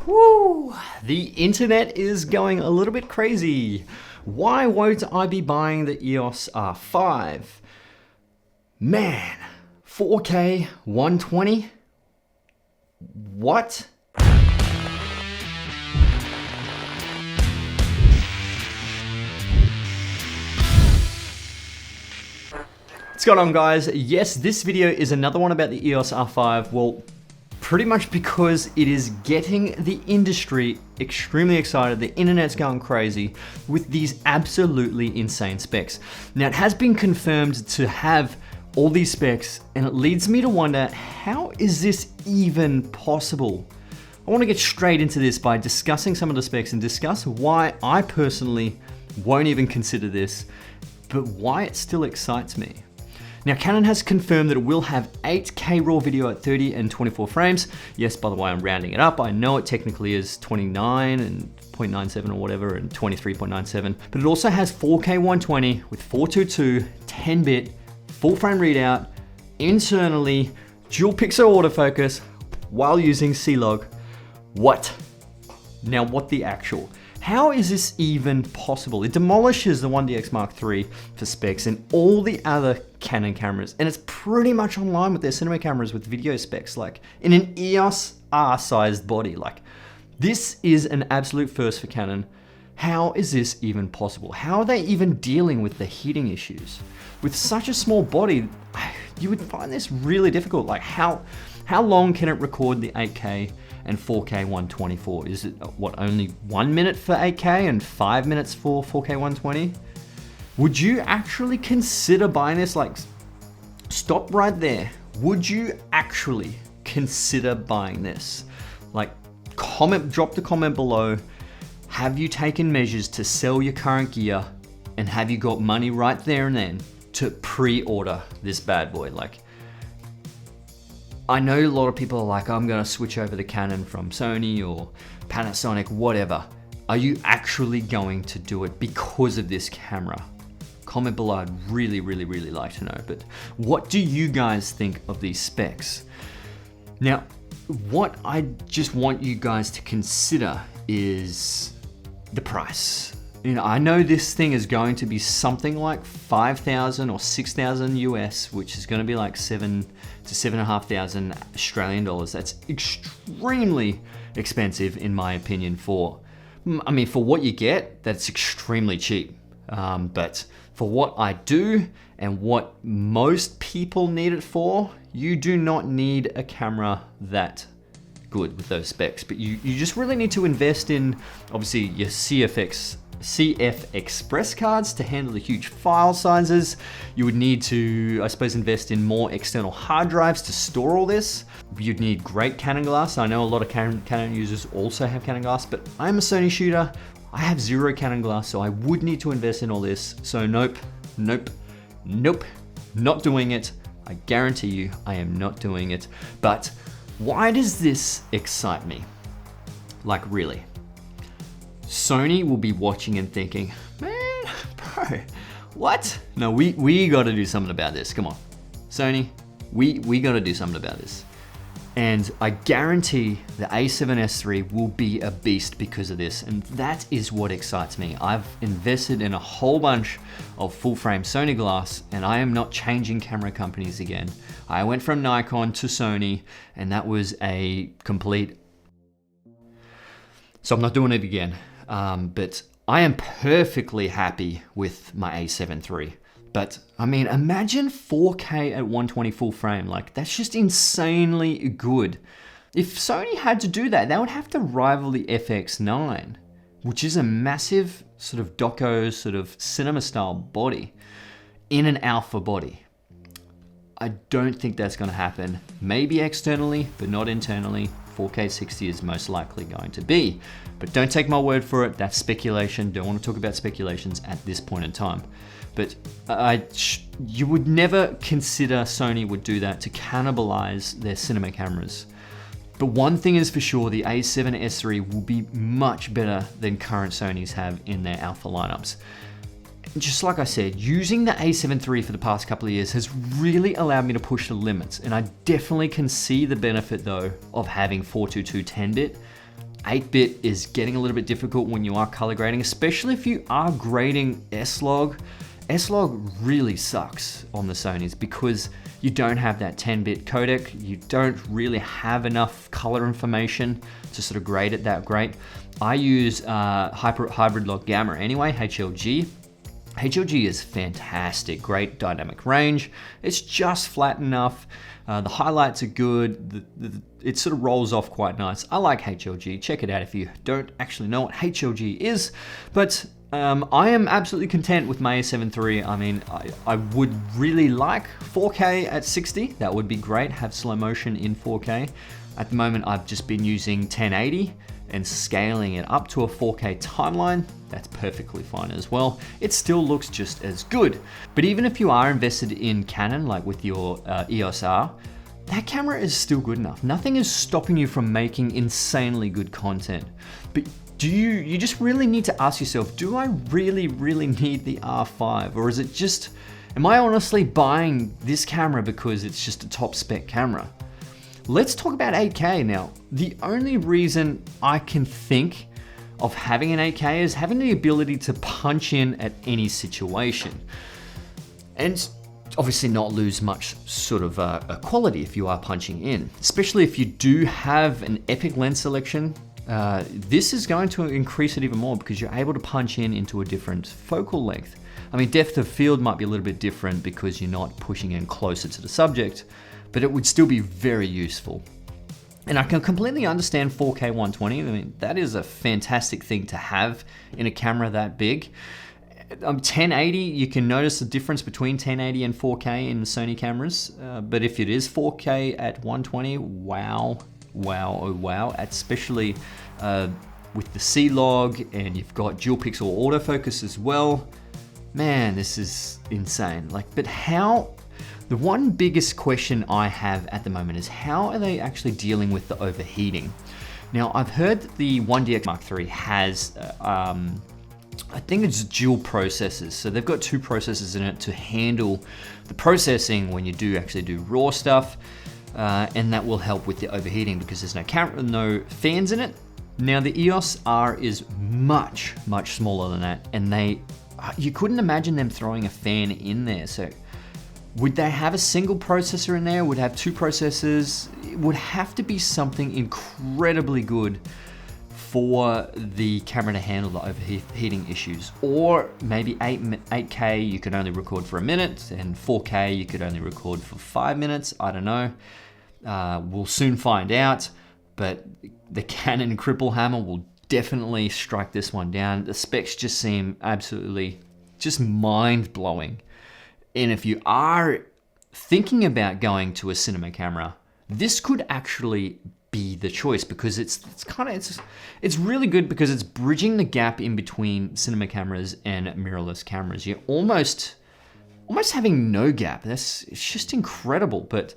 Woo! The internet is going a little bit crazy. Why won't I be buying the EOS R5? Man, 4K 120? What? What's going on, guys? Yes, this video is another one about the EOS R5. Well, pretty much because it is getting the industry extremely excited. The internet's going crazy with these absolutely insane specs. Now, it has been confirmed to have all these specs, and it leads me to wonder, how is this even possible? I want to get straight into this by discussing some of the specs and discuss why I personally won't even consider this, but why it still excites me. Now, Canon has confirmed that it will have 8K RAW video at 30 and 24 frames. Yes, by the way, I'm rounding it up. I know it technically is 29 and 0.97 or whatever and 23.97, but it also has 4K 120 with 422, 10-bit, full frame readout, internally, dual pixel autofocus while using C-Log. What? Now, what the actual? How is this even possible? It demolishes the 1DX Mark III for specs and all the other Canon cameras, and it's pretty much on line with their cinema cameras with video specs, like in an EOS R-sized body. Like, this is an absolute first for Canon. How is this even possible? How are they even dealing with the heating issues? With such a small body, you would find this really difficult. Like, how long can it record the 8K and 4K 124? Is it, what, only 1 minute for 8K and 5 minutes for 4K 120? Would you actually consider buying this? Like, stop right there. Would you actually consider buying this? Like, drop the comment below. Have you taken measures to sell your current gear, and have you got money right there and then to pre-order this bad boy? Like, I know a lot of people are like, I'm gonna switch over to Canon from Sony or Panasonic, whatever. Are you actually going to do it because of this camera? Comment below, I'd really like to know. But what do you guys think of these specs? Now, what I just want you guys to consider is the price. You know, I know this thing is going to be something like 5,000 or 6,000 US, which is going to be like 7 to 7,500 Australian dollars. That's extremely expensive, in my opinion. For what you get, that's extremely cheap. But for what I do and what most people need it for, you do not need a camera that good with those specs. But you just really need to invest in, obviously, your CF Express cards to handle the huge file sizes. You would need to, I suppose, invest in more external hard drives to store all this. You'd need great Canon glass. I know a lot of Canon users also have Canon glass, but I'm a Sony shooter. I have zero Canon glass, so I would need to invest in all this. So nope, not doing it. I guarantee you I am not doing it. But why does this excite me? Like, really? Sony will be watching and thinking, man, bro, what? No, we got to do something about this. Come on, Sony, we got to do something about this. And I guarantee the A7S III will be a beast because of this. And that is what excites me. I've invested in a whole bunch of full frame Sony glass, and I am not changing camera companies again. I went from Nikon to Sony, and that was a complete, so I'm not doing it again. But I am perfectly happy with my A7 III. But I mean, imagine 4K at 120 full frame. Like, that's just insanely good. If Sony had to do that, they would have to rival the FX9, which is a massive sort of doco, sort of cinema style body in an alpha body. I don't think that's gonna happen. Maybe externally, but not internally. 4K 60 is most likely going to be. But don't take my word for it, that's speculation. Don't want to talk about speculations at this point in time. But you would never consider Sony would do that to cannibalize their cinema cameras. But one thing is for sure, the A7S III will be much better than current Sonys have in their alpha lineups. Just like I said, using the A7 III for the past couple of years has really allowed me to push the limits, and I definitely can see the benefit though of having 422 10-bit. 8-bit is getting a little bit difficult when you are color grading, especially if you are grading S-Log. S-Log really sucks on the Sonys because you don't have that 10-bit codec. You don't really have enough color information to sort of grade it that great. I use Hybrid Log Gamma anyway, HLG. HLG is fantastic, great dynamic range. It's just flat enough. The highlights are good. It sort of rolls off quite nice. I like HLG. Check it out if you don't actually know what HLG is. But I am absolutely content with my A7 III. I mean, I would really like 4K at 60. That would be great. Have slow motion in 4K. At the moment, I've just been using 1080 and scaling it up to a 4K timeline. That's perfectly fine as well. It still looks just as good. But even if you are invested in Canon, like with your EOS R, that camera is still good enough. Nothing is stopping you from making insanely good content. But you just really need to ask yourself, do I really need the R5? Or is it just, am I honestly buying this camera because it's just a top spec camera? Let's talk about 8K now. The only reason I can think of having an 8K is having the ability to punch in at any situation. And obviously not lose much sort of quality if you are punching in, especially if you do have an epic lens selection. This is going to increase it even more because you're able to punch in into a different focal length. I mean, depth of field might be a little bit different because you're not pushing in closer to the subject, but it would still be very useful. And I can completely understand 4K 120. I mean, that is a fantastic thing to have in a camera that big. 1080, you can notice the difference between 1080 and 4K in the Sony cameras. But if it is 4K at 120, wow, oh wow, especially with the C-Log, and you've got dual pixel autofocus as well. Man, this is insane. But how? The one biggest question I have at the moment is how are they actually dealing with the overheating? Now, I've heard that the 1DX Mark III has, I think it's dual processors. So they've got 2 processors in it to handle the processing when you do actually do raw stuff. And that will help with the overheating because there's no fans in it. Now the EOS R is much smaller than that, and you couldn't imagine them throwing a fan in there. So would they have a single processor in there? Would have 2 processors? It would have to be something incredibly good for the camera to handle the overheating issues. Or maybe 8K you could only record for a minute, and 4K you could only record for 5 minutes. I don't know. We'll soon find out, but the Canon Cripple Hammer will definitely strike this one down. The specs just seem absolutely just mind-blowing. And if you are thinking about going to a cinema camera, this could actually be the choice because it's really good because it's bridging the gap in between cinema cameras and mirrorless cameras. You're almost having no gap. It's just incredible. But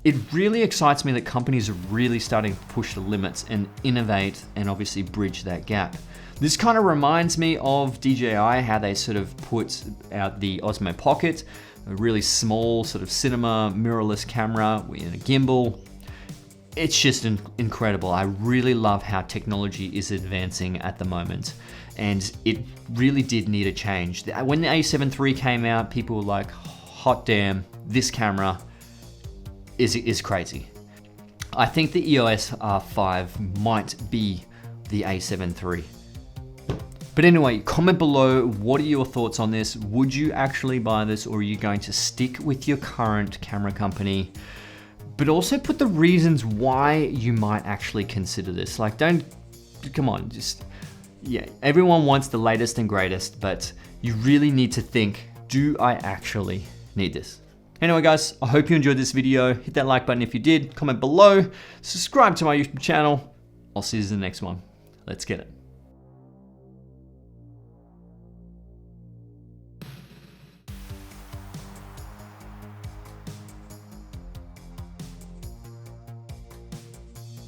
it really excites me that companies are really starting to push the limits and innovate and obviously bridge that gap. This kind of reminds me of DJI, how they sort of put out the Osmo Pocket, a really small sort of cinema mirrorless camera in a gimbal. It's just incredible. I really love how technology is advancing at the moment, and it really did need a change. When the A7 III came out, people were like, hot damn, this camera is crazy. I think the EOS R5 might be the A7 III. But anyway, comment below, what are your thoughts on this? Would you actually buy this, or are you going to stick with your current camera company? But also put the reasons why you might actually consider this. Come on, yeah, everyone wants the latest and greatest, but you really need to think, do I actually need this? Anyway guys, I hope you enjoyed this video. Hit that like button if you did, comment below, subscribe to my YouTube channel. I'll see you in the next one. Let's get it.